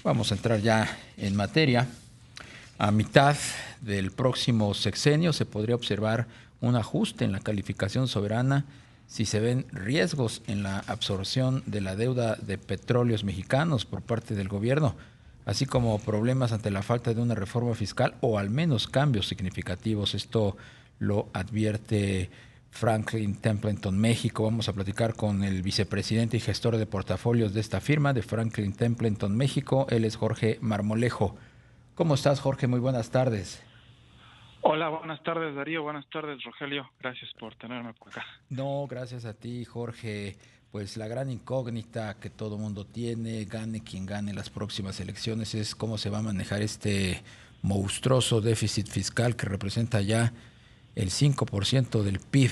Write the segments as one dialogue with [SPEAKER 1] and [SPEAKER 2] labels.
[SPEAKER 1] Vamos a entrar ya en materia. A mitad del próximo sexenio se podría observar un ajuste en la calificación soberana si se ven riesgos en la absorción de la deuda de petróleos mexicanos por parte del gobierno, así como problemas ante la falta de una reforma fiscal o al menos cambios significativos. Esto lo advierte Franklin Templeton México. Vamos a platicar con el vicepresidente y gestor de portafolios de esta firma, de Franklin Templeton México. Él es Jorge Marmolejo. ¿Cómo estás, Jorge? Muy buenas tardes.
[SPEAKER 2] Hola, buenas tardes, Darío. Buenas tardes, Rogelio. Gracias por tenerme por acá.
[SPEAKER 1] No, gracias a ti, Jorge. Pues la gran incógnita que todo mundo tiene, gane quien gane las próximas elecciones, es cómo se va a manejar este monstruoso déficit fiscal que representa ya el 5% del PIB.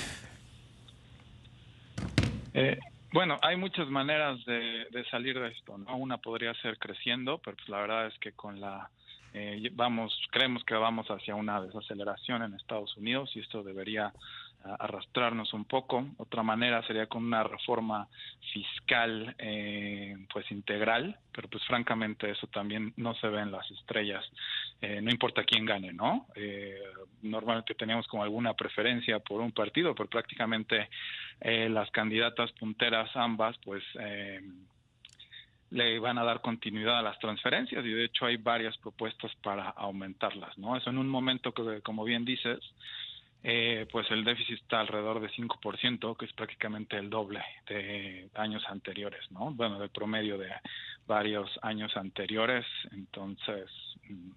[SPEAKER 2] Bueno, hay muchas maneras de salir de esto, ¿no? Una podría ser creciendo, pero pues la verdad es que creemos que vamos hacia una desaceleración en Estados Unidos y esto debería arrastrarnos un poco. Otra manera sería con una reforma fiscal pues integral, pero pues francamente eso también no se ve en las estrellas, no importa quién gane, ¿no? Normalmente teníamos como alguna preferencia por un partido, pero prácticamente las candidatas punteras ambas pues le van a dar continuidad a las transferencias y de hecho hay varias propuestas para aumentarlas, ¿no? Eso en un momento que, como bien dices, pues el déficit está alrededor de 5%, que es prácticamente el doble de años anteriores, ¿no? Bueno, del promedio de varios años anteriores, entonces,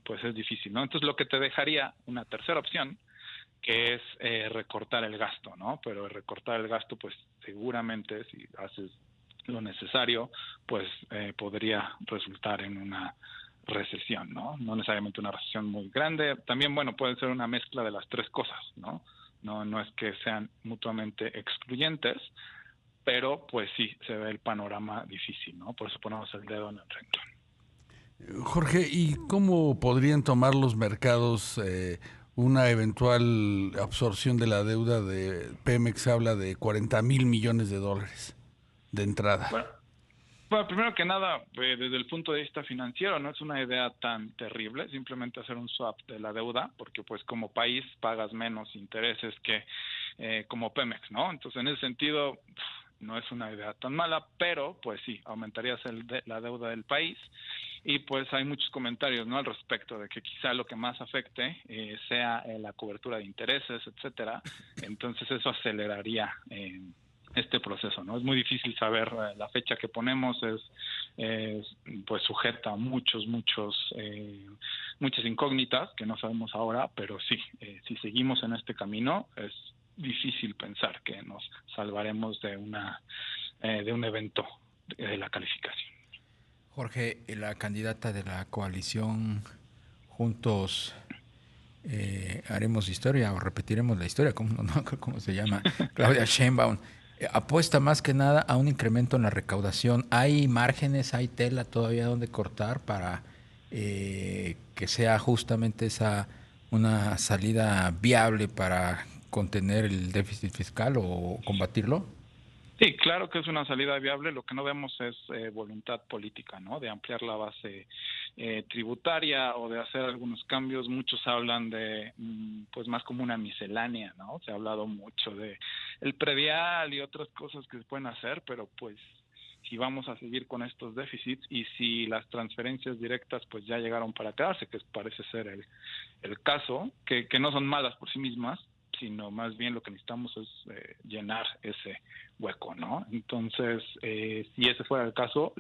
[SPEAKER 2] pues es difícil, ¿no? Entonces lo que te dejaría una tercera opción, que es recortar el gasto, ¿no? Pero recortar el gasto, pues seguramente si haces lo necesario, pues podría resultar en una recesión, ¿no? No necesariamente una recesión muy grande. También, bueno, puede ser una mezcla de las tres cosas, ¿no? No es que sean mutuamente excluyentes, pero pues sí, se ve el panorama difícil, ¿no? Por eso ponemos el dedo en el renglón.
[SPEAKER 3] Jorge, ¿y cómo podrían tomar los mercados una eventual absorción de la deuda de Pemex? Habla de 40,000 millones de dólares de entrada.
[SPEAKER 2] Bueno, primero que nada, desde el punto de vista financiero, no es una idea tan terrible, simplemente hacer un swap de la deuda, porque pues como país pagas menos intereses que como Pemex, ¿no? Entonces, en ese sentido, no es una idea tan mala, pero pues sí, aumentarías la deuda del país y pues hay muchos comentarios, ¿no? Al respecto de que quizá lo que más afecte sea la cobertura de intereses, etcétera. Entonces, eso aceleraría este proceso, ¿no? Es muy difícil saber, la fecha que ponemos es pues sujeta a muchas incógnitas que no sabemos ahora, pero sí, si seguimos en este camino es difícil pensar que nos salvaremos de un evento de la calificación.
[SPEAKER 1] Jorge, la candidata de la coalición Juntos haremos historia o repetiremos la historia, ¿cómo se llama? Claudia Sheinbaum, apuesta más que nada a un incremento en la recaudación. ¿Hay márgenes, hay tela todavía donde cortar para que sea justamente esa una salida viable para contener el déficit fiscal o combatirlo?
[SPEAKER 2] Sí, claro que es una salida viable. Lo que no vemos es voluntad política, ¿no? De ampliar la base tributaria o de hacer algunos cambios. Muchos hablan de, pues más como una miscelánea, ¿no? Se ha hablado mucho de el predial y otras cosas que se pueden hacer, pero pues si vamos a seguir con estos déficits y si las transferencias directas pues ya llegaron para quedarse, que parece ser el caso, que no son malas por sí mismas, sino más bien lo que necesitamos es llenar ese hueco, ¿no? Entonces, si ese fuera el caso,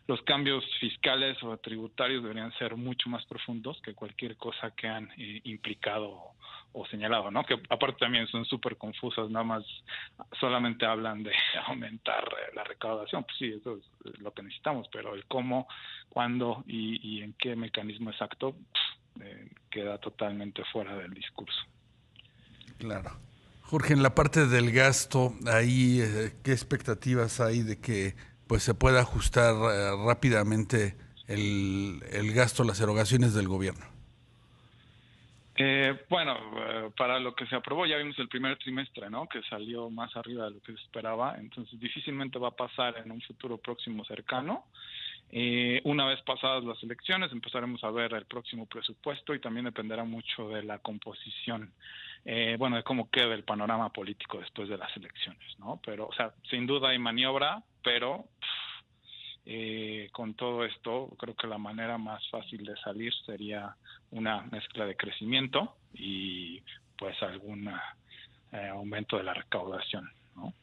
[SPEAKER 2] los cambios fiscales o tributarios deberían ser mucho más profundos que cualquier cosa que han implicado o señalado, ¿no? Que aparte también son súper confusas, nada más solamente hablan de aumentar la recaudación. Pues sí, eso es lo que necesitamos, pero el cómo, cuándo y en qué mecanismo exacto queda totalmente fuera del discurso.
[SPEAKER 3] Claro. Jorge, en la parte del gasto, ahí, ¿qué expectativas hay de que pues se pueda ajustar rápidamente el gasto, las erogaciones del gobierno?
[SPEAKER 2] Para lo que se aprobó, ya vimos el primer trimestre, ¿no? Que salió más arriba de lo que se esperaba, entonces difícilmente va a pasar en un futuro próximo cercano. Una vez pasadas las elecciones empezaremos a ver el próximo presupuesto y también dependerá mucho de la composición, de cómo quede el panorama político después de las elecciones, ¿no? Pero, o sea, sin duda hay maniobra, pero con todo esto creo que la manera más fácil de salir sería una mezcla de crecimiento y pues algún aumento de la recaudación, ¿no?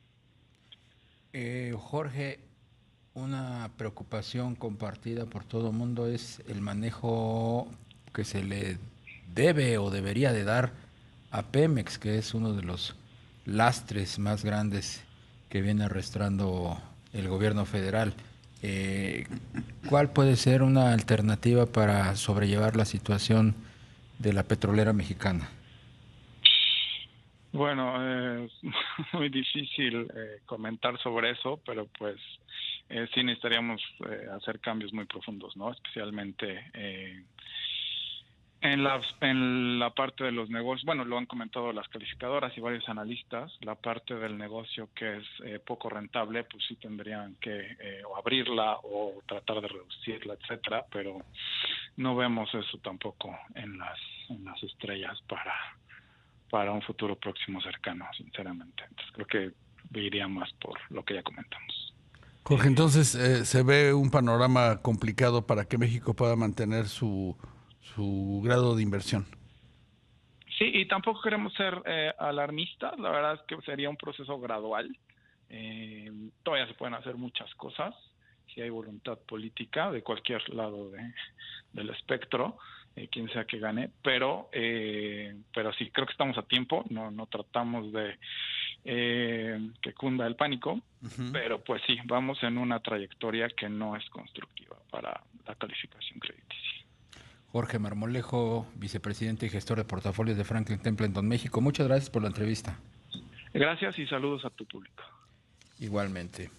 [SPEAKER 1] Jorge, una preocupación compartida por todo el mundo es el manejo que se le debe o debería de dar a Pemex, que es uno de los lastres más grandes que viene arrastrando el gobierno federal. ¿Cuál puede ser una alternativa para sobrellevar la situación de la petrolera mexicana?
[SPEAKER 2] Bueno, es muy difícil comentar sobre eso, pero pues sí necesitaríamos hacer cambios muy profundos, ¿no? Especialmente en la parte de los negocios. Bueno, lo han comentado las calificadoras y varios analistas. La parte del negocio que es poco rentable, pues sí tendrían que o abrirla o tratar de reducirla, etcétera. Pero no vemos eso tampoco en las estrellas para un futuro próximo cercano, sinceramente. Entonces creo que iría más por lo que ya comentamos.
[SPEAKER 3] Jorge, entonces se ve un panorama complicado para que México pueda mantener su grado de inversión.
[SPEAKER 2] Sí, y tampoco queremos ser alarmistas. La verdad es que sería un proceso gradual. Todavía se pueden hacer muchas cosas si hay voluntad política de cualquier lado del espectro, quien sea que gane, pero sí, creo que estamos a tiempo. No tratamos de que cunda el pánico, pero pues sí, vamos en una trayectoria que no es constructiva para la calificación crediticia.
[SPEAKER 1] Jorge Marmolejo, vicepresidente y gestor de portafolios de Franklin Templeton México. Muchas gracias por la entrevista.
[SPEAKER 2] Gracias y saludos a tu público.
[SPEAKER 1] Igualmente.